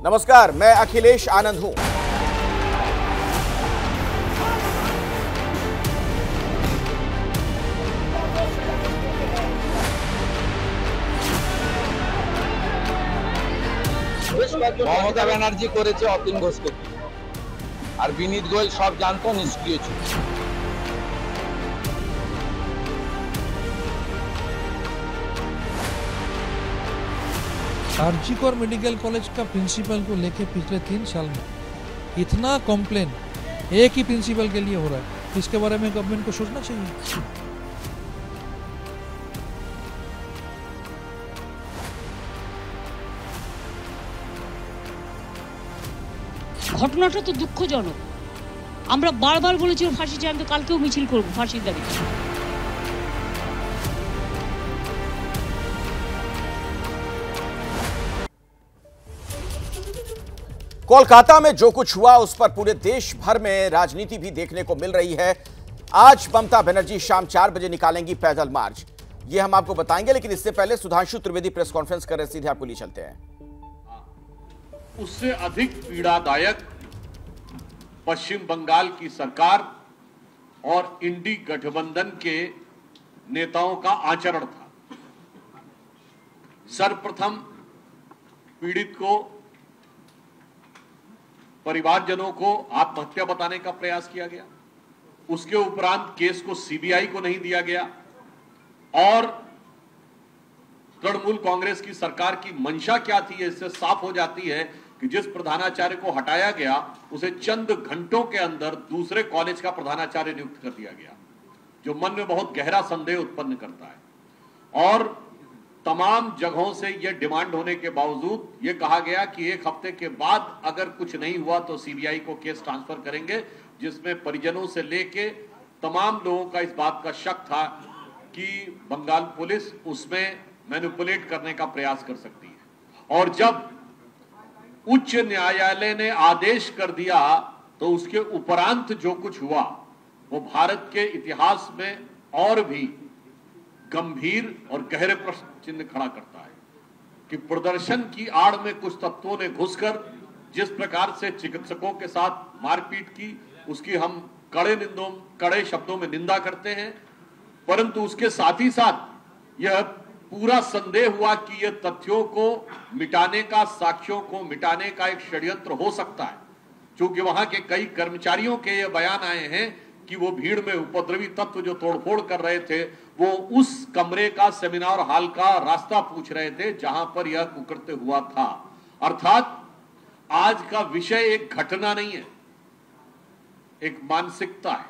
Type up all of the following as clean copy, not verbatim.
नमस्कार, मैं अखिलेश आनंद हूं। মমতা ব্যানার্জি করেছে অতীন ঘোষকে, আর বিনীত গোয়েল সব জানতো, নিষ্ক্রিয় ছিল। आरजीकर मेडिकल कॉलेज का प्रिंसिपल को लेके पिछले 3 साल में इतना कॉम्प्लेन एक ही प्रिंसिपल के लिए हो रहा है, इसके बारे में गवर्नमेंट को सोचना चाहिए। ঘটনাটা তো দুঃখজনক। আমরা বারবার বলেছি ফাঁসি চাই, আমি তো কালকেও মিছিল করব ফাঁসির দাবিতে। कोलकाता में जो कुछ हुआ उस पर पूरे देश भर में राजनीति भी देखने को मिल रही है। आज ममता बनर्जी शाम 4 बजे निकालेंगी पैदल मार्च, ये हम आपको बताएंगे, लेकिन इससे पहले सुधांशु त्रिवेदी प्रेस कॉन्फ्रेंस कर रहे, सीधे आपको लिए चलते हैं। उससे अधिक पीड़ादायक पश्चिम बंगाल की सरकार और इंडी गठबंधन के नेताओं का आचरण था। सर्वप्रथम पीड़ित को, परिवारजनों को आत्महत्या बताने का प्रयास किया गया। उसके उपरांत केस को सीबीआई को नहीं दिया गया और तृणमूल कांग्रेस की सरकार की मंशा क्या थी, इससे साफ हो जाती है कि जिस प्रधानाचार्य को हटाया गया उसे चंद घंटों के अंदर दूसरे कॉलेज का प्रधानाचार्य नियुक्त कर दिया गया, जो मन में बहुत गहरा संदेह उत्पन्न करता है। और तमाम जगहों से यह डिमांड होने के बावजूद यह कहा गया कि 1 हफ्ते के बाद अगर कुछ नहीं हुआ तो सीबीआई को केस ट्रांसफर करेंगे, जिसमें परिजनों से लेके तमाम लोगों का इस बात का शक था कि बंगाल पुलिस उसमें मैनिपुलेट करने का प्रयास कर सकती है। और जब उच्च न्यायालय ने आदेश कर दिया तो उसके उपरांत जो कुछ हुआ वो भारत के इतिहास में और भी गंभीर और गहरे प्रश्न चिन्ह खड़ा करता है कि प्रदर्शन की आड़ में कुछ तत्वों ने घुसकर जिस प्रकार से चिकित्सकों के साथ मारपीट की, उसकी हम कड़े शब्दों में निंदा करते हैं, परंतु उसके साथ ही साथ यह पूरा संदेह हुआ कि यह तथ्यों को मिटाने का, साक्ष्यों को मिटाने का एक षड्यंत्र हो सकता है, क्योंकि वहां के कई कर्मचारियों के ये बयान आए हैं कि वो भीड़ में उपद्रवी तत्व जो तोड़फोड़ कर रहे थे वो उस कमरे का, सेमिनार हॉल का रास्ता पूछ रहे थे जहां पर यह कुकृत्य हुआ था। अर्थात आज का विषय एक घटना नहीं है, एक मानसिकता है।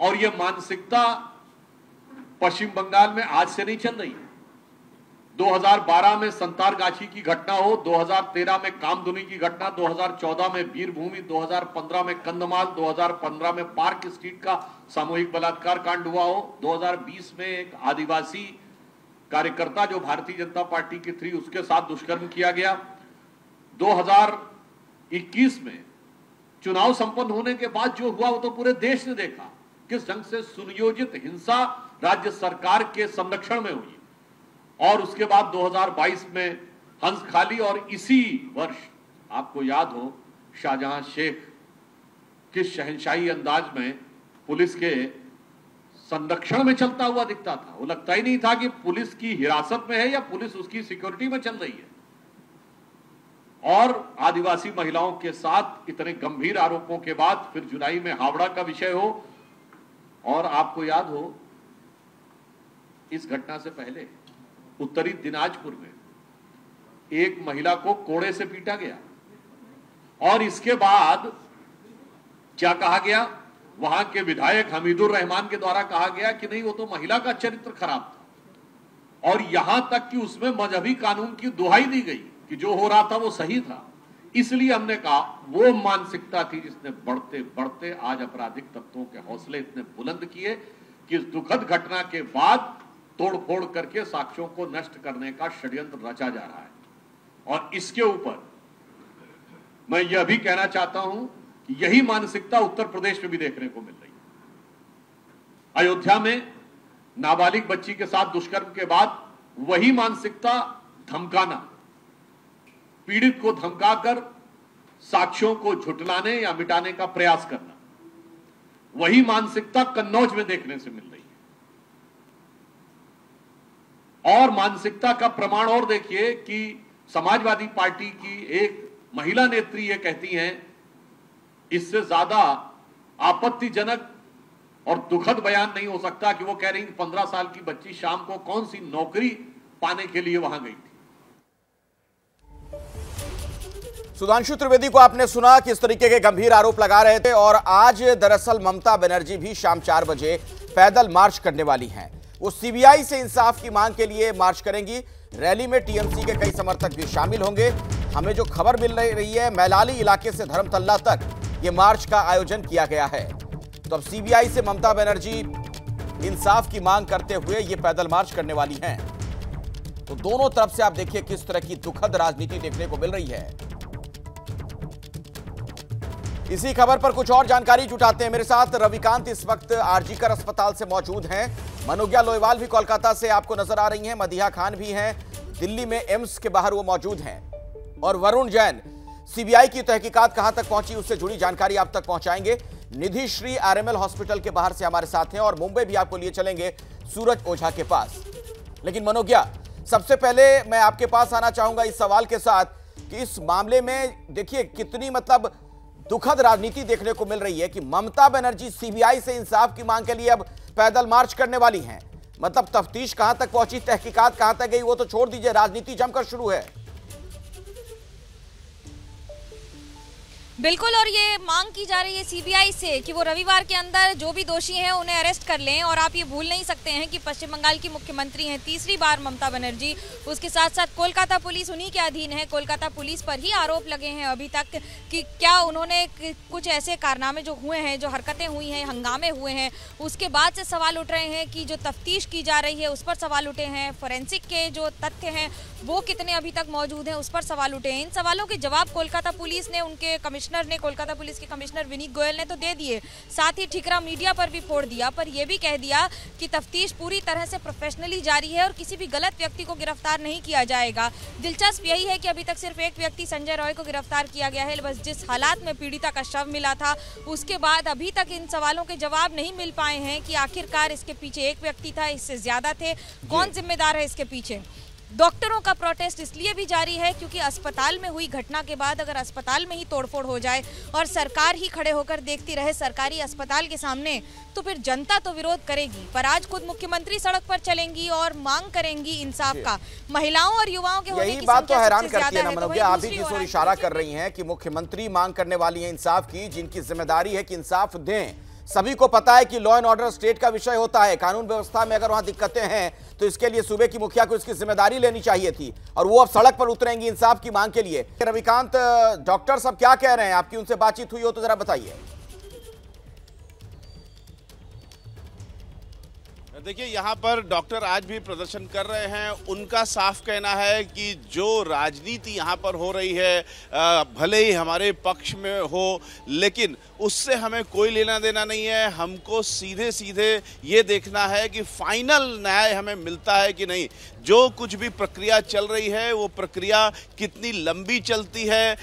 और यह मानसिकता पश्चिम बंगाल में आज से नहीं चल रही है। 2012 में संतारगाछी की घटना हो, 2013 में कामधुनी की घटना, 2014 में वीरभूमि, 2015 में कंधमाल, 2015 में पार्क स्ट्रीट का सामूहिक बलात्कार कांड हुआ हो, 2020 में एक आदिवासी कार्यकर्ता जो भारतीय जनता पार्टी की थी उसके साथ दुष्कर्म किया गया, 2021 में चुनाव संपन्न होने के बाद जो हुआ वो तो पूरे देश ने देखा किस ढंग से सुनियोजित हिंसा राज्य सरकार के संरक्षण में हुई। और उसके बाद 2022 में हंसखाली, और इसी वर्ष आपको याद हो शाहजहां शेख किस शहंशाही अंदाज में पुलिस के संरक्षण में चलता हुआ दिखता था। वो लगता ही नहीं था कि पुलिस की हिरासत में है या पुलिस उसकी सिक्योरिटी में चल रही है। और आदिवासी महिलाओं के साथ इतने गंभीर आरोपों के बाद फिर जुलाई में हावड़ा का विषय हो, और आपको याद हो इस घटना से पहले उत्तरी दिनाजपुर में एक महिला को कोड़े से पीटा गया, और इसके बाद क्या कहा गया, वहां के विधायक हमीदुर रहमान के द्वारा कहा गया कि नहीं वो तो महिला का चरित्र खराब था, और यहां तक कि उसमें मजहबी कानून की दुहाई दी गई कि जो हो रहा था वो सही था। इसलिए हमने कहा वो मानसिकता थी जिसने बढ़ते बढ़ते आज आपराधिक तत्वों के हौसले इतने बुलंद किए कि इस दुखद घटना के बाद तोड़फोड़ करके साक्ष्यों को नष्ट करने का षड्यंत्र रचा जा रहा है। और इसके ऊपर मैं यह भी कहना चाहता हूं कि यही मानसिकता उत्तर प्रदेश में भी देखने को मिल रही है। अयोध्या में नाबालिग बच्ची के साथ दुष्कर्म के बाद वही मानसिकता धमकाना, पीड़ित को धमकाकर साक्ष्यों को झुठलाने या मिटाने का प्रयास करना, वही मानसिकता कन्नौज में देखने से मिल रही है। और मानसिकता का प्रमाण और देखिए कि समाजवादी पार्टी की एक महिला नेत्री ये कहती हैं, इससे ज्यादा आपत्तिजनक और दुखद बयान नहीं हो सकता कि वो कह रही 15 साल की बच्ची शाम को कौन सी नौकरी पाने के लिए वहां गई थी। सुधांशु त्रिवेदी को आपने सुना किस तरीके के गंभीर आरोप लगा रहे थे, और आज दरअसल ममता बनर्जी भी शाम 4 बजे पैदल मार्च करने वाली हैं। वो सीबीआई से इंसाफ की मांग के लिए मार्च करेंगी। रैली में टीएमसी के कई समर्थक भी शामिल होंगे। हमें जो खबर मिल रही है, मैलाली इलाके से धर्मतल्ला तक ये मार्च का आयोजन किया गया है। तो अब सीबीआई से ममता बनर्जी इंसाफ की मांग करते हुए ये पैदल मार्च करने वाली हैं। तो दोनों तरफ से आप देखिए किस तरह की दुखद राजनीति देखने को मिल रही है। इसी खबर पर कुछ और जानकारी जुटाते हैं। मेरे साथ रविकांत इस वक्त आरजीकर अस्पताल से मौजूद हैं। मनोज्ञा लोईवाल भी कोलकाता से आपको नजर आ रही हैं। मदीहा खान भी हैं, दिल्ली में एम्स के बाहर वो मौजूद हैं। और वरुण जैन सीबीआई की तहकीकात कहां तक पहुंची, उससे जुड़ी जानकारी आप तक पहुंचाएंगे। निधि श्री आरएमएल हॉस्पिटल के बाहर से हमारे साथ हैं, और मुंबई भी आपको लिए चलेंगे सूरज ओझा के पास। लेकिन मनोज्ञा, सबसे पहले मैं आपके पास आना चाहूंगा इस सवाल के साथ कि इस मामले में देखिए कितनी मतलब दुखद राजनीति देखने को मिल रही है कि ममता बनर्जी सीबीआई से इंसाफ की मांग के लिए अब पैदल मार्च करने वाली हैं। मतलब तफ्तीश कहां तक पहुंची, तहकीकात कहां तक गई, वो तो छोड़ दीजिए, राजनीति जमकर शुरू है। बिल्कुल, और ये मांग की जा रही है सीबीआई से कि वो रविवार के अंदर जो भी दोषी हैं उन्हें अरेस्ट कर लें। और आप ये भूल नहीं सकते हैं कि पश्चिम बंगाल की मुख्यमंत्री हैं तीसरी बार ममता बनर्जी। उसके साथ साथ कोलकाता पुलिस उन्हीं के अधीन है। कोलकाता पुलिस पर ही आरोप लगे हैं अभी तक कि क्या उन्होंने कुछ ऐसे कारनामे जो हुए हैं, जो हरकतें हुई हैं, हंगामे हुए हैं, उसके बाद से सवाल उठ रहे हैं कि जो तफ्तीश की जा रही है उस पर सवाल उठे हैं। फोरेंसिक के जो तथ्य हैं वो कितने अभी तक मौजूद हैं, उस पर सवाल उठे हैं। इन सवालों के जवाब कोलकाता पुलिस ने, उनके कोलकाता पुलिस के कमिश्नर विनीत गोयल ने तो दे दिए, साथ ही ठिकरा मीडिया पर भी फोड़ दिया। पर यह भी कह दिया कि तफ्तीश पूरी तरह से प्रोफेशनली जारी है और किसी भी गलत व्यक्ति को गिरफ्तार नहीं किया जाएगा। दिलचस्प यही है कि अभी तक सिर्फ एक व्यक्ति संजय रॉय को गिरफ्तार किया गया है। बस जिस हालात में पीड़िता का शव मिला था उसके बाद अभी तक इन सवालों के जवाब नहीं मिल पाए हैं कि आखिरकार इसके पीछे एक व्यक्ति था, इससे ज्यादा थे, कौन जिम्मेदार है इसके पीछे। डॉक्टरों का प्रोटेस्ट इसलिए भी जारी है क्योंकि अस्पताल में हुई घटना के बाद अगर अस्पताल में ही तोड़फोड़ हो जाए और सरकार ही खड़े होकर देखती रहे सरकारी अस्पताल के सामने, तो फिर जनता तो विरोध करेगी। पर आज खुद मुख्यमंत्री सड़क पर चलेंगी और मांग करेंगी इंसाफ का। महिलाओं और युवाओं के होने की बात तो हैरान करती है ना तो मनोज्ञा, आप भी किस ओर इशारा कर रही हैं कि मुख्यमंत्री मांग करने वाली है इंसाफ की, जिनकी जिम्मेदारी है कि इंसाफ दें। सभी को पता है कि लॉ एंड ऑर्डर स्टेट का विषय होता है। कानून व्यवस्था में अगर वहां दिक्कतें हैं तो इसके लिए सूबे की मुखिया को इसकी जिम्मेदारी लेनी चाहिए थी, और वो अब सड़क पर उतरेंगी इंसाफ की मांग के लिए। रविकांत, डॉक्टर सब क्या कह रहे हैं? आपकी उनसे बातचीत हुई हो तो जरा बताइए। देखिए, यहाँ पर डॉक्टर आज भी प्रदर्शन कर रहे हैं। उनका साफ कहना है कि जो राजनीति यहाँ पर हो रही है, भले ही हमारे पक्ष में हो, लेकिन उससे हमें कोई लेना देना नहीं है। हमको सीधे सीधे ये देखना है कि फाइनल न्याय हमें मिलता है कि नहीं। जो कुछ भी प्रक्रिया चल रही है वो प्रक्रिया कितनी लंबी चलती है,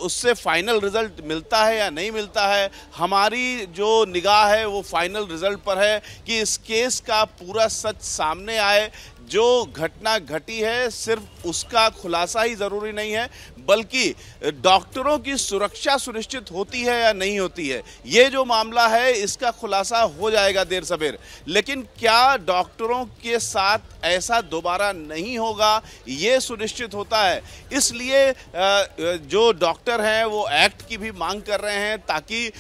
उससे फाइनल रिजल्ट मिलता है या नहीं मिलता है। हमारी जो निगाह है वो फाइनल रिजल्ट पर है कि इस केस का पूरा सच सामने आए। जो घटना घटी है सिर्फ उसका खुलासा ही जरूरी नहीं है, बल्कि डॉक्टरों की सुरक्षा सुनिश्चित होती है या नहीं होती है, ये जो मामला है इसका खुलासा हो जाएगा देर सवेर। लेकिन क्या डॉक्टरों के साथ ऐसा दोबारा नहीं होगा, ये सुनिश्चित होता है। इसलिए जो डॉक्टर हैं वो एक्ट की भी मांग कर रहे हैं ताकि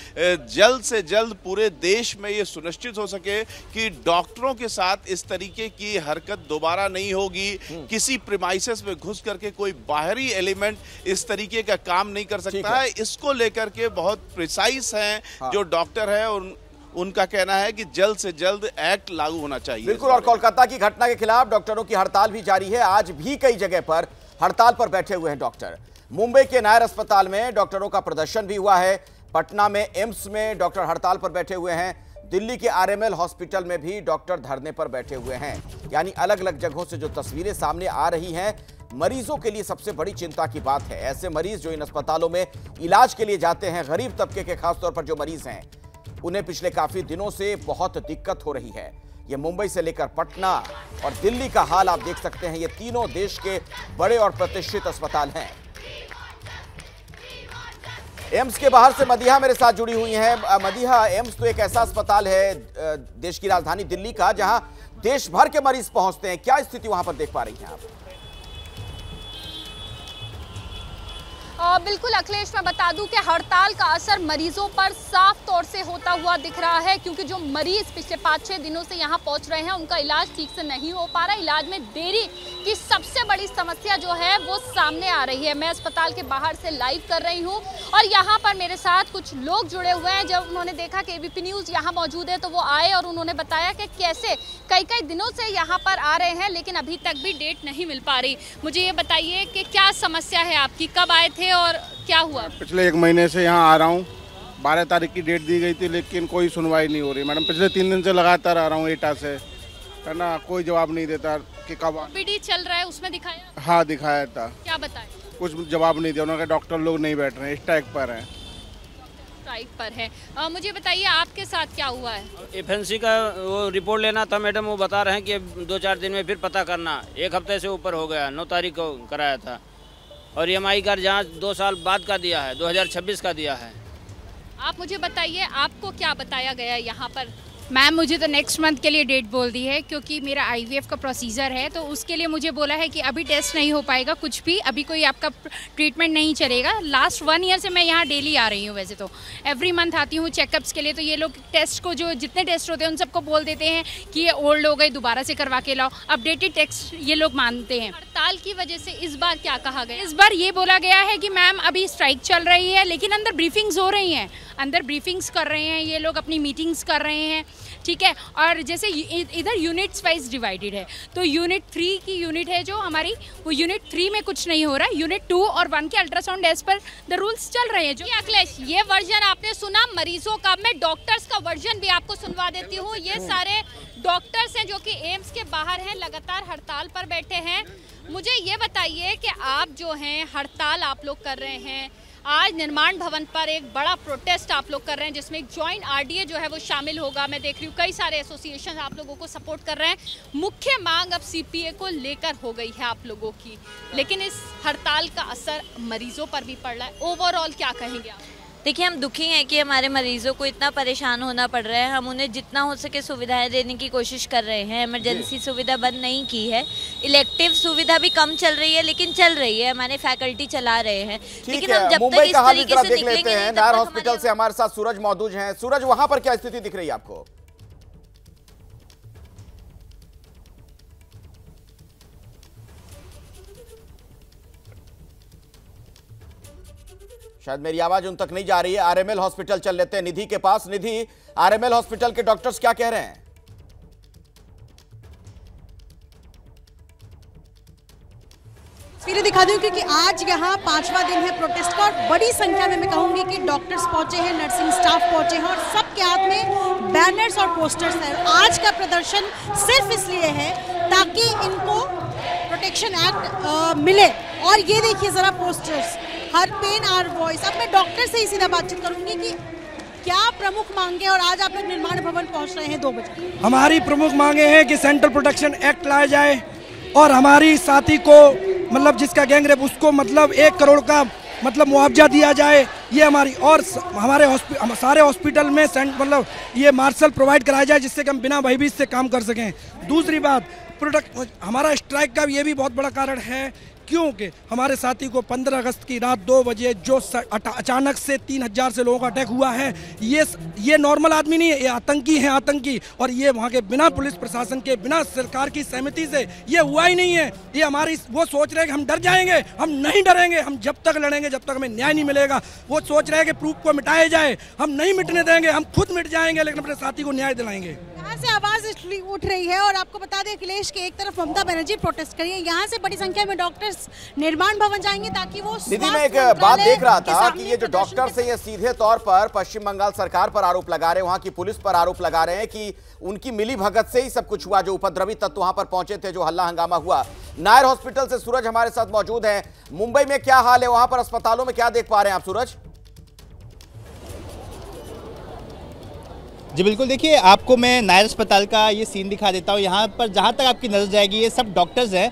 जल्द से जल्द पूरे देश में ये सुनिश्चित हो सके कि डॉक्टरों के साथ इस तरीके की हरकत दोबारा नहीं होगी। किसी प्रीमाइसेस में घुस करके कोई बाहरी एलिमेंट इस तरीके का काम नहीं कर सकता है। इसको लेकर के बहुत प्रिसाइज हैं जो डॉक्टर है, और उनका कहना है कि जल्द से जल्द एक्ट लागू होना चाहिए। बिल्कुल, और कोलकाता की घटना के खिलाफ डॉक्टरों की हड़ताल भी जारी है। आज भी कई जगह पर हड़ताल पर बैठे हुए हैं डॉक्टर। मुंबई के नायर अस्पताल में डॉक्टरों का प्रदर्शन भी हुआ है। पटना में एम्स में डॉक्टर हड़ताल पर बैठे हुए हैं। दिल्ली के आरएमएल हॉस्पिटल में भी डॉक्टर धरने पर बैठे हुए हैं। यानी अलग अलग जगहों से जो तस्वीरें सामने आ रही हैं, मरीजों के लिए सबसे बड़ी चिंता की बात है। ऐसे मरीज जो इन अस्पतालों में इलाज के लिए जाते हैं, गरीब तबके के खासतौर पर जो मरीज हैं, उन्हें पिछले काफी दिनों से बहुत दिक्कत हो रही है। ये मुंबई से लेकर पटना और दिल्ली का हाल आप देख सकते हैं। ये तीनों देश के बड़े और प्रतिष्ठित अस्पताल हैं। एम्स के बाहर से मदीहा मेरे साथ जुड़ी हुई हैं। मदीहा, एम्स तो एक ऐसा अस्पताल है देश की राजधानी दिल्ली का, जहां देश भर के मरीज पहुंचते हैं। क्या स्थिति वहां पर देख पा रही हैं आप? बिल्कुल अखिलेश, मैं बता दूं कि हड़ताल का असर मरीजों पर साफ तौर से होता हुआ दिख रहा है, क्योंकि जो मरीज पिछले 5-6 दिनों से यहां पहुंच रहे हैं, उनका इलाज ठीक से नहीं हो पा रहा। इलाज में देरी की सबसे बड़ी समस्या जो है वो सामने आ रही है। मैं अस्पताल के बाहर से लाइव कर रही हूं और यहां पर मेरे साथ कुछ लोग जुड़े हुए हैं। जब उन्होंने देखा कि एबीपी न्यूज़ यहां मौजूद है तो वो आए और उन्होंने बताया कि कैसे कई दिनों से यहाँ पर आ रहे हैं, लेकिन अभी तक भी डेट नहीं मिल पा रही। मुझे ये बताइए कि क्या समस्या है आपकी, कब आए थे और क्या हुआ? पिछले 1 महीने से यहाँ आ रहा हूँ। 12 तारीख की डेट दी गई थी, लेकिन कोई सुनवाई नहीं हो रही मैडम। पिछले 3 दिन से लगातार आ रहा हूँ एटा से, है ना। कोई जवाब नहीं देता कि कब ओपीडी चल रहा है, उसमें दिखाया? हाँ दिखाया था। क्या बताया? कुछ जवाब नहीं दिया उन्होंने। डॉक्टर लोग नहीं बैठ रहे हैं, स्ट्राइक पर हैं। स्ट्राइक पर है। मुझे बताइए आपके साथ क्या हुआ है? एफएनसी का वो रिपोर्ट लेना था मैडम। वो बता रहे हैं कि 2-4 दिन में फिर पता करना। 1 हफ्ते से ऊपर हो गया। 9 तारीख को कराया था और EMI का जांच 2 साल बाद का दिया है, 2026 का दिया है। आप मुझे बताइए आपको क्या बताया गया यहाँ पर? मैम मुझे तो नेक्स्ट मंथ के लिए डेट बोल दी है, क्योंकि मेरा IVF का प्रोसीजर है, तो उसके लिए मुझे बोला है कि अभी टेस्ट नहीं हो पाएगा कुछ भी, अभी कोई आपका ट्रीटमेंट नहीं चलेगा। लास्ट 1 ईयर से मैं यहाँ डेली आ रही हूँ। वैसे तो एवरी मंथ आती हूँ चेकअप्स के लिए। तो ये लोग टेस्ट को, जो जितने टेस्ट होते हैं उन सबको बोल देते हैं कि ये ओल्ड हो गए, दोबारा से करवा के लाओ। अपडेटेड टेस्ट ये लोग मानते हैं। हड़ताल की वजह से इस बार क्या कहा गया? इस बार ये बोला गया है कि मैम अभी स्ट्राइक चल रही है, लेकिन अंदर ब्रीफिंग्स हो रही हैं, अंदर ब्रीफिंग्स कर रहे हैं ये लोग, अपनी मीटिंग्स कर रहे हैं, ठीक है। और जैसे इधर यूनिट्स वाइज डिवाइडेड है, तो यूनिट 3 की यूनिट है जो हमारी, वो यूनिट 3 में कुछ नहीं हो रहा है। यूनिट 2 और 1 के अल्ट्रासाउंड एज पर द रूल्स चल रहे हैं। जो अखिलेश, ये वर्जन आपने सुना मरीजों का, मैं डॉक्टर्स का वर्जन भी आपको सुनवा देती हूँ। ये सारे डॉक्टर्स हैं जो कि एम्स के बाहर हैं, लगातार हड़ताल पर बैठे हैं। मुझे ये बताइए कि आप जो हैं हड़ताल आप लोग कर रहे हैं, आज निर्माण भवन पर एक बड़ा प्रोटेस्ट आप लोग कर रहे हैं, जिसमें एक जॉइंट RDA जो है वो शामिल होगा। मैं देख रही हूँ कई सारे एसोसिएशन आप लोगों को सपोर्ट कर रहे हैं। मुख्य मांग अब CPA को लेकर हो गई है आप लोगों की, लेकिन इस हड़ताल का असर मरीजों पर भी पड़ रहा है। ओवरऑल क्या कहेंगे आप? देखिए, हम दुखी हैं कि हमारे मरीजों को इतना परेशान होना पड़ रहा है। हम उन्हें जितना हो सके सुविधाएं देने की कोशिश कर रहे हैं। इमरजेंसी सुविधा बंद नहीं की है, इलेक्टिव सुविधा भी कम चल रही है, लेकिन चल रही है। हमारे फैकल्टी चला रहे हैं, लेकिन हम जब तक इस तरीके से निकलेंगे नहीं, नायर हॉस्पिटल से हमारे साथ सूरज मौजूद हैं। सूरज, वहां पर क्या स्थिति दिख रही है आपको? शायद मेरी आवाज उन तक नहीं जा रही है। RML हॉस्पिटल चल लेते हैं निधि के पास। निधि, RML हॉस्पिटल के डॉक्टर्स क्या कह रहे हैं? तस्वीरें दिखा दूं क्योंकि आज यहाँ 5वां दिन है प्रोटेस्ट का, और बड़ी संख्या में मैं कहूंगी कि डॉक्टर्स पहुंचे हैं, नर्सिंग स्टाफ पहुंचे हैं, और सबके हाथ में बैनर्स और पोस्टर्स हैं। आज का प्रदर्शन सिर्फ इसलिए है ताकि इनको प्रोटेक्शन एक्ट मिले। और ये देखिए जरा posters, her pain our voice. अब मैं डॉक्टर से ही सीधा बातचीत करूंगी कि क्या प्रमुख मांगे, और आज आप लोग निर्माण भवन पहुंच रहे हैं 2 बजे। हमारी प्रमुख मांगे हैं कि सेंट्रल प्रोटेक्शन एक्ट लाया जाए और हमारी साथी को, मतलब जिसका गैंगरेप, उसको मतलब 1 करोड़ का मतलब मुआवजा दिया जाए। ये हमारी, और हमारे सारे हॉस्पिटल में मतलब ये मार्शल प्रोवाइड कराया जाए, जिससे कि हम बिना भयभीत से काम कर सकें। दूसरी बात, हमारा स्ट्राइक का ये भी बहुत बड़ा कारण है, क्योंकि हमारे साथी को 15 अगस्त की रात 2 बजे जो अचानक से 3000 से लोगों का अटैक हुआ है, ये नॉर्मल आदमी नहीं है, ये आतंकी हैं, आतंकी। और ये वहाँ के बिना पुलिस प्रशासन के, बिना सरकार की सहमति से ये हुआ ही नहीं है। ये हमारी, वो सोच रहे हैं कि हम डर जाएंगे। हम नहीं डरेंगे, हम जब तक लड़ेंगे जब तक हमें न्याय नहीं मिलेगा। वो सोच रहे हैं कि प्रूफ को मिटाया जाए, हम नहीं मिटने देंगे, हम खुद मिट जाएंगे, लेकिन अपने साथी को न्याय दिलाएंगे। कहाँ से आवाज उठ रही है और आपको बता दें अखिलेश के एक तरफ ममता बनर्जी प्रोटेस्ट कर रही है, यहाँ से बड़ी संख्या में डॉक्टर्स निर्माण भवन जाएंगे ताकि वो दीदी मैं एक बात देख रहा था कि ये जो डॉक्टर्स हैं ये सीधे तौर पर पश्चिम बंगाल सरकार पर आरोप लगा रहे हैं, वहां की पुलिस पर आरोप लगा रहे हैं कि उनकी मिली भगत से ही सब कुछ हुआ, जो उपद्रवी तत्व वहां पर पहुंचे थे, जो हल्ला हंगामा हुआ। नायर हॉस्पिटल से सूरज हमारे साथ मौजूद है। मुंबई में क्या हाल है, वहां पर अस्पतालों में क्या देख पा रहे हैं आप सूरज? जी बिल्कुल, देखिए आपको मैं नायर अस्पताल का ये सीन दिखा देता हूँ। यहाँ पर जहाँ तक आपकी नजर जाएगी ये सब डॉक्टर्स हैं,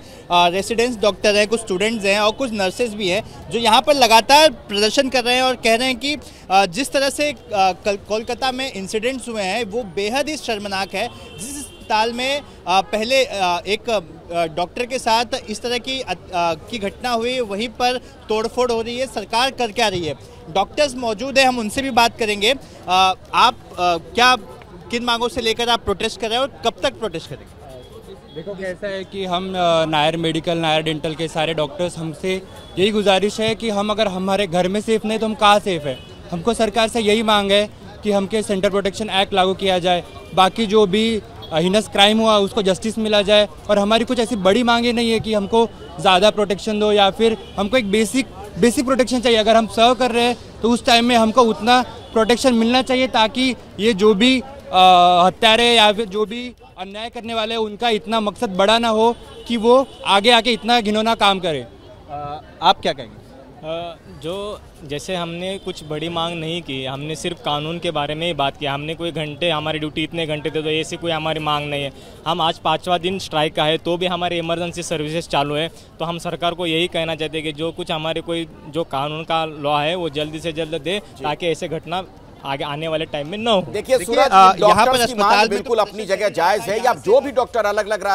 रेसिडेंट्स डॉक्टर हैं, कुछ स्टूडेंट्स हैं और कुछ नर्सेज भी हैं जो यहाँ पर लगातार प्रदर्शन कर रहे हैं और कह रहे हैं कि जिस तरह से कोलकाता में इंसिडेंट्स हुए हैं वो बेहद ही शर्मनाक है। जिस अस्पताल में पहले एक डॉक्टर के साथ इस तरह की घटना हुई, वहीं पर तोड़फोड़ हो रही है, सरकार कर क्या रही है? डॉक्टर्स मौजूद है, हम उनसे भी बात करेंगे। आप क्या किन मांगों से लेकर आप प्रोटेस्ट कर रहे हैं और कब तक प्रोटेस्ट करेंगे? देखो कैसा है कि हम नायर मेडिकल, नायर डेंटल के सारे डॉक्टर्स, हमसे यही गुजारिश है कि हम अगर हमारे घर में सेफ नहीं तो हम कहाँ सेफ है। हमको सरकार से यही मांग है कि हमके सेंटर प्रोटेक्शन एक्ट लागू किया जाए, बाकी जो भी हिनस क्राइम हुआ उसको जस्टिस मिला जाए। और हमारी कुछ ऐसी बड़ी मांगे नहीं है कि हमको ज़्यादा प्रोटेक्शन दो या फिर हमको एक बेसिक प्रोटेक्शन चाहिए। अगर हम सर्व कर रहे हैं तो उस टाइम में हमको उतना प्रोटेक्शन मिलना चाहिए ताकि ये जो भी हत्यारे या फिर जो भी अन्याय करने वाले हैं उनका इतना मकसद बड़ा ना हो कि वो आगे आके इतना घिनौना काम करें। आप क्या कहेंगे? जो जैसे हमने कुछ बड़ी मांग नहीं की, हमने सिर्फ कानून के बारे में ही बात की। हमने कोई घंटे, हमारी ड्यूटी इतने घंटे थे तो ऐसी कोई हमारी मांग नहीं है। हम आज 5वां दिन स्ट्राइक का है तो भी हमारे इमरजेंसी सर्विसेज चालू है। तो हम सरकार को यही कहना चाहते हैं कि जो कुछ हमारे कोई जो कानून का लॉ है वो जल्दी से जल्द दे ताकि ऐसे घटना आगे आने वाले टाइम में न हो। देखिए सूरज, यहाँ पर अस्पताल बिल्कुल अपनी जगह जायज है। या जो भी डॉक्टर अलग अलग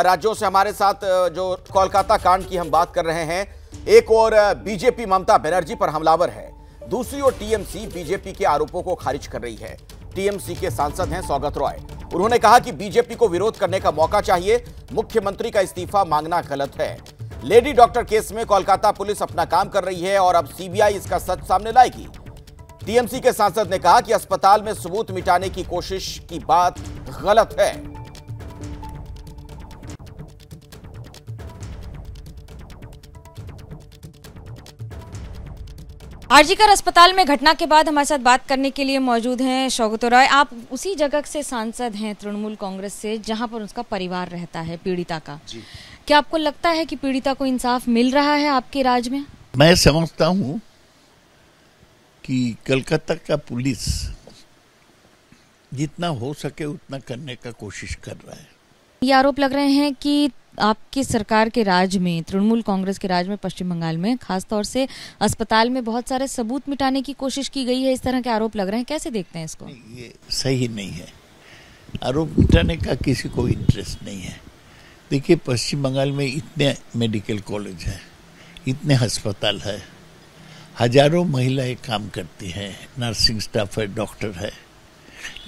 राज्यों से हमारे साथ जो कोलकाता कांड की हम बात कर रहे हैं, एक और बीजेपी ममता बनर्जी पर हमलावर है, दूसरी ओर टीएमसी बीजेपी के आरोपों को खारिज कर रही है। टीएमसी के सांसद हैं सौगत रॉय। उन्होंने कहा कि बीजेपी को विरोध करने का मौका चाहिए, मुख्यमंत्री का इस्तीफा मांगना गलत है। लेडी डॉक्टर केस में कोलकाता पुलिस अपना काम कर रही है और अब सीबीआई इसका सच सामने लाएगी। टीएमसी के सांसद ने कहा कि अस्पताल में सबूत मिटाने की कोशिश की बात गलत है। आरजीकर अस्पताल में घटना के बाद हमारे साथ बात करने के लिए मौजूद हैं सौगत रॉय। आप उसी जगह से सांसद हैं तृणमूल कांग्रेस से जहां पर उसका परिवार रहता है पीड़िता का जी। क्या आपको लगता है कि पीड़िता को इंसाफ मिल रहा है आपके राज्य में? मैं समझता हूं कि कलकत्ता का पुलिस जितना हो सके उतना करने का कोशिश कर रहा है। ये आरोप लग रहे हैं कि आपकी सरकार के राज में, तृणमूल कांग्रेस के राज में पश्चिम बंगाल में खासतौर से अस्पताल में बहुत सारे सबूत मिटाने की कोशिश की गई है, इस तरह के आरोप लग रहे हैं। कैसे देखते हैं इसको? ये सही नहीं है, आरोप मिटाने का किसी को इंटरेस्ट नहीं है। देखिए पश्चिम बंगाल में इतने मेडिकल कॉलेज है, इतने अस्पताल है, हजारों महिलाएं काम करती हैं, नर्सिंग स्टाफ है, डॉक्टर है।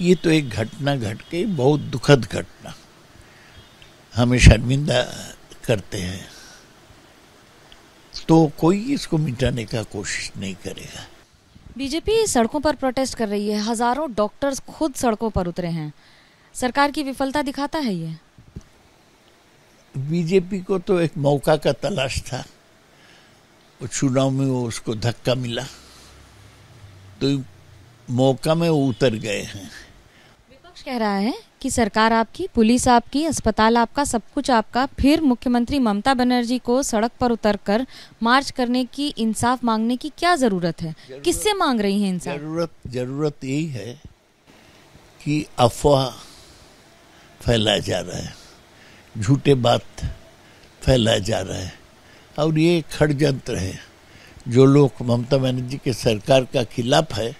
ये तो एक घटना घट के बहुत दुखद घटना हमें शर्मिंदा करते हैं, तो कोई इसको मिटाने का कोशिश नहीं करेगा। बीजेपी सड़कों पर प्रोटेस्ट कर रही है, हजारों डॉक्टर्स खुद सड़कों पर उतरे हैं। सरकार की विफलता दिखाता है ये? बीजेपी को तो एक मौका का तलाश था, चुनाव में वो उसको धक्का मिला तो मौका में वो उतर गए हैं। विपक्ष कह रहा है कि सरकार आपकी, पुलिस आपकी, अस्पताल आपका, सब कुछ आपका, फिर मुख्यमंत्री ममता बनर्जी को सड़क पर उतरकर मार्च करने की, इंसाफ मांगने की क्या जरूरत है? किससे मांग रही हैं इंसाफ? जरूरत यही है कि अफवाह फैलाया जा रहा है, झूठे बात फैलाया जा रहा है और ये षड्यंत्र है। जो लोग ममता बनर्जी के सरकार का खिलाफ है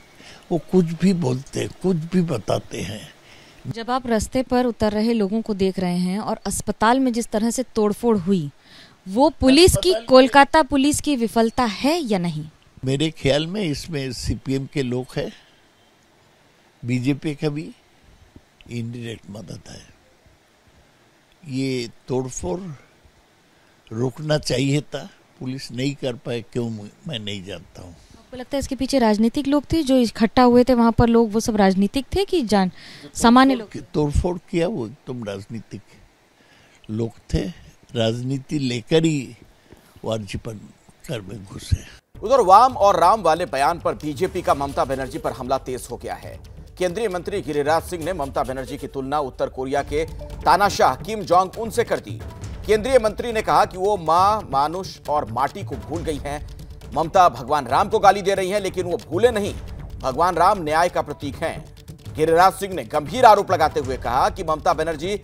वो कुछ भी बोलते, कुछ भी बताते हैं। जब आप रास्ते पर उतर रहे लोगों को देख रहे हैं और अस्पताल में जिस तरह से तोड़फोड़ हुई, वो पुलिस की, कोलकाता पुलिस की विफलता है या नहीं? मेरे ख्याल में इसमें सीपीएम के लोग हैं, बीजेपी का भी इनडायरेक्ट मदद है। ये तोड़फोड़ रोकना चाहिए था, पुलिस नहीं कर पाए, क्यों मैं नहीं जानता हूँ। आपको लगता है इसके पीछे राजनीतिक लोग थे जो इकट्ठा हुए थे वहाँ पर? लोग वो सब राजनीतिक थे कि सामान्य लोग? तोड़फोड़ किया वो एकदम राजनीतिक लोग थे, राजनीति लेकर ही वारजी पर घर में घुसे। उधर वाम और राम वाले बयान पर बीजेपी का ममता बनर्जी पर हमला तेज हो गया है। केंद्रीय मंत्री गिरिराज सिंह ने ममता बनर्जी की तुलना उत्तर कोरिया के तानाशाह किम जोंग उन से कर दी। केंद्रीय मंत्री ने कहा कि वो मां, मानुष और माटी को भूल गई हैं। ममता भगवान राम को गाली दे रही हैं, लेकिन वो भूले नहीं, भगवान राम न्याय का प्रतीक हैं। गिरिराज सिंह ने गंभीर आरोप लगाते हुए कहा कि ममता बनर्जी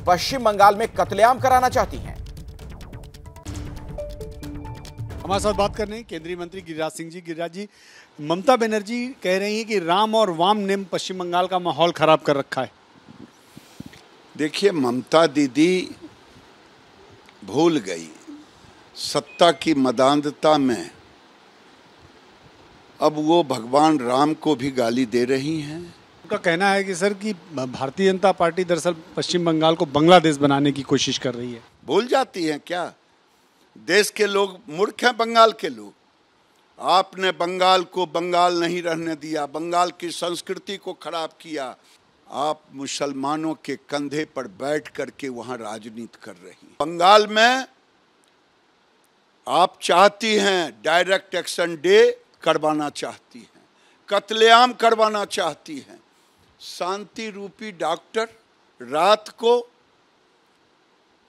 पश्चिम बंगाल में कत्लेआम कराना चाहती हैं। हमारे साथ बात कर रहे हैं केंद्रीय मंत्री गिरिराज सिंह जी। गिरिराज जी, ममता बनर्जी कह रही हैं कि राम और वाम ने पश्चिम बंगाल का माहौल खराब कर रखा है। देखिए, ममता दीदी भूल गई, सत्ता की मदानता में अब वो भगवान राम को भी गाली दे रही हैं। उनका कहना है कि सर कि भारतीय जनता पार्टी दरअसल पश्चिम बंगाल को बांग्लादेश बनाने की कोशिश कर रही है। भूल जाती हैं क्या? देश के लोग मूर्ख हैं, बंगाल के लोग। आपने बंगाल को बंगाल नहीं रहने दिया, बंगाल की संस्कृति को खराब किया। आप मुसलमानों के कंधे पर बैठ करके वहां राजनीति कर रही हैं। बंगाल में आप चाहती हैं डायरेक्ट एक्शन डे करवाना चाहती हैं, कत्लेआम करवाना चाहती हैं। शांति रूपी डॉक्टर रात को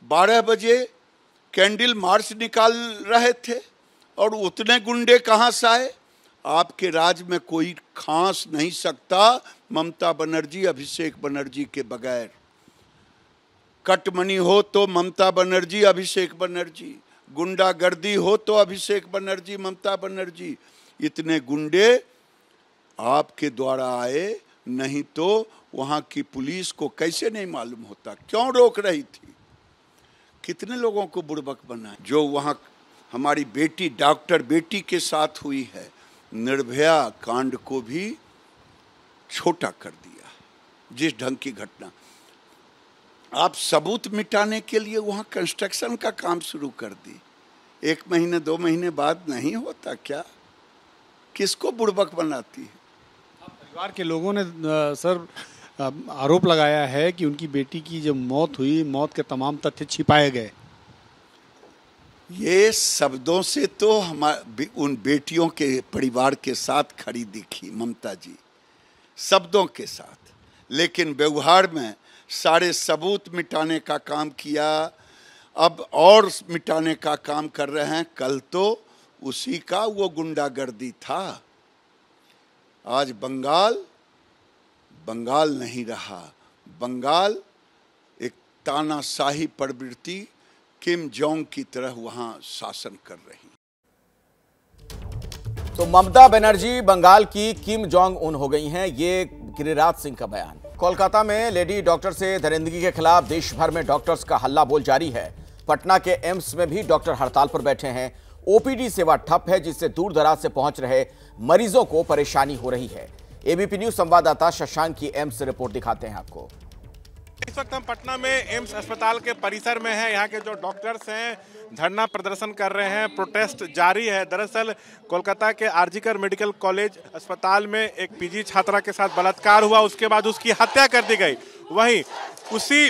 12 बजे कैंडल मार्च निकाल रहे थे और उतने गुंडे कहां से आए? आपके राज्य में कोई खांस नहीं सकता ममता बनर्जी, अभिषेक बनर्जी के बगैर। कटमनी हो तो ममता बनर्जी, अभिषेक बनर्जी, गुंडागर्दी हो तो अभिषेक बनर्जी, ममता बनर्जी। इतने गुंडे आपके द्वारा आए, नहीं तो वहां की पुलिस को कैसे नहीं मालूम होता? क्यों रोक रही थी? कितने लोगों को बुड़बक बनाए? जो वहां हमारी बेटी, डॉक्टर बेटी के साथ हुई है, निर्भया कांड को भी छोटा कर दिया। जिस ढंग की घटना, आप सबूत मिटाने के लिए वहां कंस्ट्रक्शन का काम शुरू कर दी। 1 महीने 2 महीने बाद नहीं होता क्या? किसको बुड़बक बनाती है? परिवार के लोगों ने सर आरोप लगाया है कि उनकी बेटी की जब मौत हुई, मौत के तमाम तथ्य छिपाए गए। ये शब्दों से तो उन बेटियों के परिवार के साथ खड़ी दिखी ममता जी, शब्दों के साथ, लेकिन व्यवहार में सारे सबूत मिटाने का काम किया। अब और मिटाने का काम कर रहे हैं। कल तो उसी का वो गुंडागर्दी था। आज बंगाल बंगाल नहीं रहा। बंगाल एक तानाशाही प्रवृत्ति किम जोंग की तरह वहां शासन कर रही। तो ममता बनर्जी बंगाल की किम जोंग उन हो गई हैं, ये गिरिराज सिंह का बयान। कोलकाता में लेडी डॉक्टर से दरिंदगी के खिलाफ देश भर में डॉक्टर्स का हल्ला बोल जारी है। पटना के एम्स में भी डॉक्टर हड़ताल पर बैठे हैं। ओपीडी सेवा ठप है, जिससे दूर दराज से पहुंच रहे मरीजों को परेशानी हो रही है। एबीपी न्यूज संवाददाता शशांक की एम्स से रिपोर्ट दिखाते हैं आपको। इस वक्त हम पटना में एम्स अस्पताल के परिसर में हैं। यहाँ के जो डॉक्टर्स हैं धरना प्रदर्शन कर रहे हैं, प्रोटेस्ट जारी है। दरअसल कोलकाता के आरजीकर मेडिकल कॉलेज अस्पताल में एक पीजी छात्रा के साथ बलात्कार हुआ, उसके बाद उसकी हत्या कर दी गई। वहीं उसी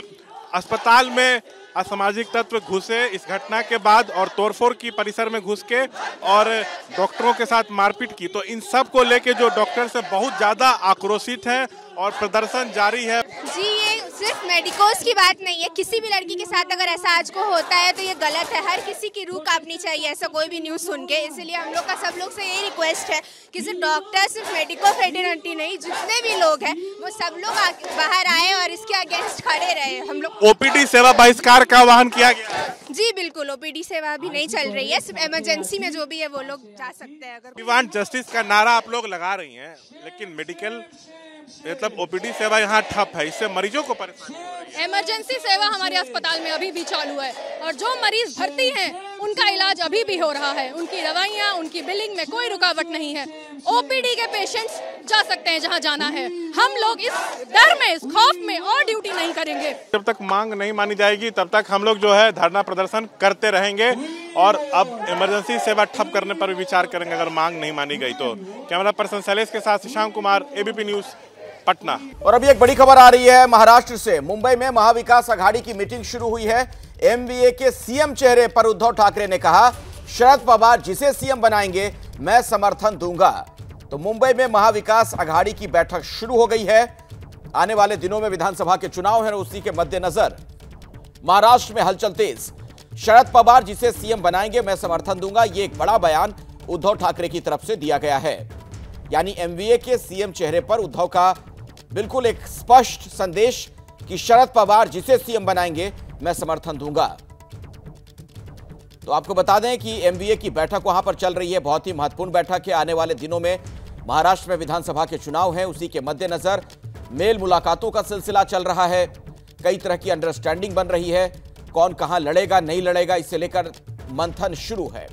अस्पताल में असामाजिक तत्व घुसे इस घटना के बाद और तोड़फोड़ की परिसर में घुस के और डॉक्टरों के साथ मारपीट की। तो इन सब को लेके जो डॉक्टर्स हैं बहुत ज़्यादा आक्रोशित हैं और प्रदर्शन जारी है। जी, ये सिर्फ मेडिकोस की बात नहीं है, किसी भी लड़की के साथ अगर ऐसा आज को होता है तो ये गलत है। हर किसी की रूह कांपनी चाहिए ऐसा कोई भी न्यूज़ सुन के। इसलिए हम लोग का सब लोग से यही रिक्वेस्ट है कि सिर्फ डॉक्टर, सिर्फ मेडिको फ्रेटर्निटी नहीं, जितने भी लोग हैं वो सब लोग बाहर आए और इसके अगेंस्ट खड़े रहे। हम लोग ओपीडी सेवा बहिष्कार का आह्वान किया गया। जी बिल्कुल, ओपीडी सेवा अभी नहीं चल रही है, सिर्फ इमरजेंसी में जो भी है वो लोग जा सकते हैं। अगर वी वांट जस्टिस का नारा आप लोग लगा रही हैं, लेकिन मेडिकल मतलब ओपीडी सेवा यहाँ ठप है, इससे मरीजों को परेशानी। इमरजेंसी सेवा हमारे अस्पताल में अभी भी चालू है और जो मरीज भर्ती हैं उनका इलाज अभी भी हो रहा है। उनकी दवाइयाँ, उनकी बिलिंग में कोई रुकावट नहीं है। ओपीडी के पेशेंट्स जा सकते हैं जहां जाना है। हम लोग इस डर में, इस खौफ में और ड्यूटी नहीं करेंगे। जब तक मांग नहीं मानी जाएगी तब तक हम लोग जो है धरना प्रदर्शन करते रहेंगे और अब इमरजेंसी सेवा ठप करने पर भी विचार करेंगे अगर मांग नहीं मानी गई तो। कैमरा पर्सन शैलेश के साथ शशांक कुमार, एबीपी न्यूज, पटना। और अभी एक बड़ी खबर आ रही है महाराष्ट्र से। मुंबई में महाविकास आघाड़ी की मीटिंग शुरू हुई है। एमवीए के सीएम चेहरे पर उद्धव ठाकरे ने कहा, शरद पवार जिसे सीएम बनाएंगे मैं समर्थन दूंगा। तो मुंबई में महाविकास आघाड़ी की बैठक शुरू हो गई है। आने वाले दिनों में विधानसभा के चुनाव हैं, उसी के मद्देनजर महाराष्ट्र में हलचल तेज। शरद पवार जिसे सीएम बनाएंगे मैं समर्थन दूंगा, ये एक बड़ा बयान उद्धव ठाकरे की तरफ से दिया गया है। यानी एमवीए के सीएम चेहरे पर उद्धव का बिल्कुल एक स्पष्ट संदेश कि शरद पवार जिसे सीएम बनाएंगे मैं समर्थन दूंगा। तो आपको बता दें कि एमवीए की बैठक वहां पर चल रही है, बहुत ही महत्वपूर्ण बैठक है। आने वाले दिनों में महाराष्ट्र में विधानसभा के चुनाव हैं, उसी के मद्देनजर मेल मुलाकातों का सिलसिला चल रहा है। कई तरह की अंडरस्टैंडिंग बन रही है, कौन कहां लड़ेगा नहीं लड़ेगा, इससे लेकर मंथन शुरू है।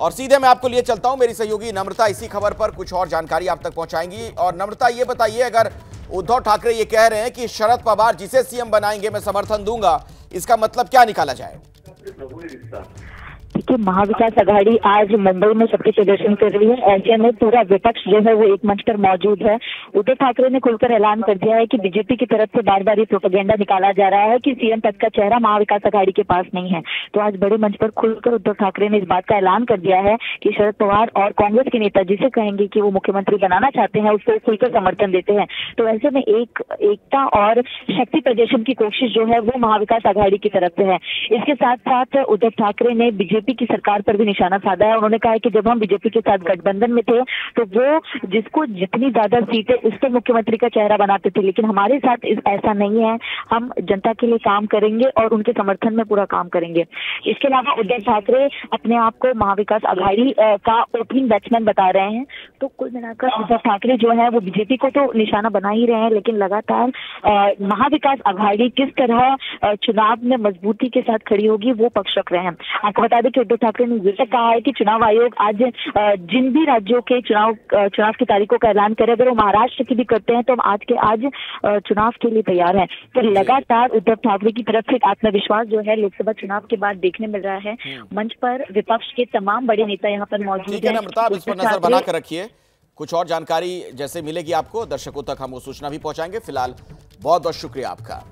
और सीधे मैं आपको लिए चलता हूं, मेरी सहयोगी नम्रता इसी खबर पर कुछ और जानकारी आप तक पहुंचाएंगी। और नम्रता, ये बताइए, अगर उद्धव ठाकरे ये कह रहे हैं कि शरद पवार जिसे सीएम बनाएंगे मैं समर्थन दूंगा, इसका मतलब क्या निकाला जाए? देखिए, महाविकास आघाड़ी आज मुंबई में शक्ति प्रदर्शन कर रही है। ऐसे में पूरा विपक्ष जो है वो एक मंच पर मौजूद है। उद्धव ठाकरे ने खुलकर ऐलान कर दिया है कि बीजेपी की तरफ से बार बार ये प्रोपेगेंडा निकाला जा रहा है कि सीएम पद का चेहरा महाविकास आघाड़ी के पास नहीं है। तो आज बड़े मंच पर खुलकर उद्धव ठाकरे ने इस बात का ऐलान कर दिया है कि शरद पवार और कांग्रेस के नेता जिसे कहेंगे कि वो मुख्यमंत्री बनाना चाहते हैं उसको खुलकर समर्थन देते हैं। तो ऐसे में एकता और शक्ति प्रदर्शन की कोशिश जो है वो महाविकास आघाड़ी की तरफ से है। इसके साथ साथ उद्धव ठाकरे ने बीजेपी की सरकार पर भी निशाना साधा है। उन्होंने कहा है कि जब हम बीजेपी के साथ गठबंधन में थे तो वो जिसको जितनी ज्यादा सीटें उसको मुख्यमंत्री का चेहरा बनाते थे, लेकिन हमारे साथ ऐसा नहीं है। हम जनता के लिए काम करेंगे और उनके समर्थन में पूरा काम करेंगे। इसके अलावा उद्धव ठाकरे अपने आप को महाविकास आघाड़ी का ओपनिंग बैट्समैन बता रहे हैं। तो कुल मिलाकर उद्धव ठाकरे जो है वो बीजेपी को तो निशाना बना ही रहे हैं, लेकिन लगातार महाविकास आघाड़ी किस तरह चुनाव में मजबूती के साथ खड़ी होगी वो पक्ष रख रहे हैं। आपको बता दें कि उद्धव ठाकरे ने ये तक कहा है कि चुनाव आयोग आज जिन भी राज्यों के चुनाव की तारीखों का ऐलान करे, अगर वो महाराष्ट्र की भी करते हैं तो हम आज चुनाव के लिए तैयार हैं। तो लगातार उद्धव ठाकरे की तरफ से आत्मविश्वास जो है लोकसभा चुनाव के बाद देखने मिल रहा है। मंच पर विपक्ष के तमाम बड़े नेता यहाँ पर मौजूद हैं। नम्रता, आप इस पर नजर बनाकर रखिए, कुछ और जानकारी जैसे मिलेगी आपको दर्शकों तक हम वो सूचना भी पहुंचाएंगे। फिलहाल बहुत बहुत शुक्रिया आपका।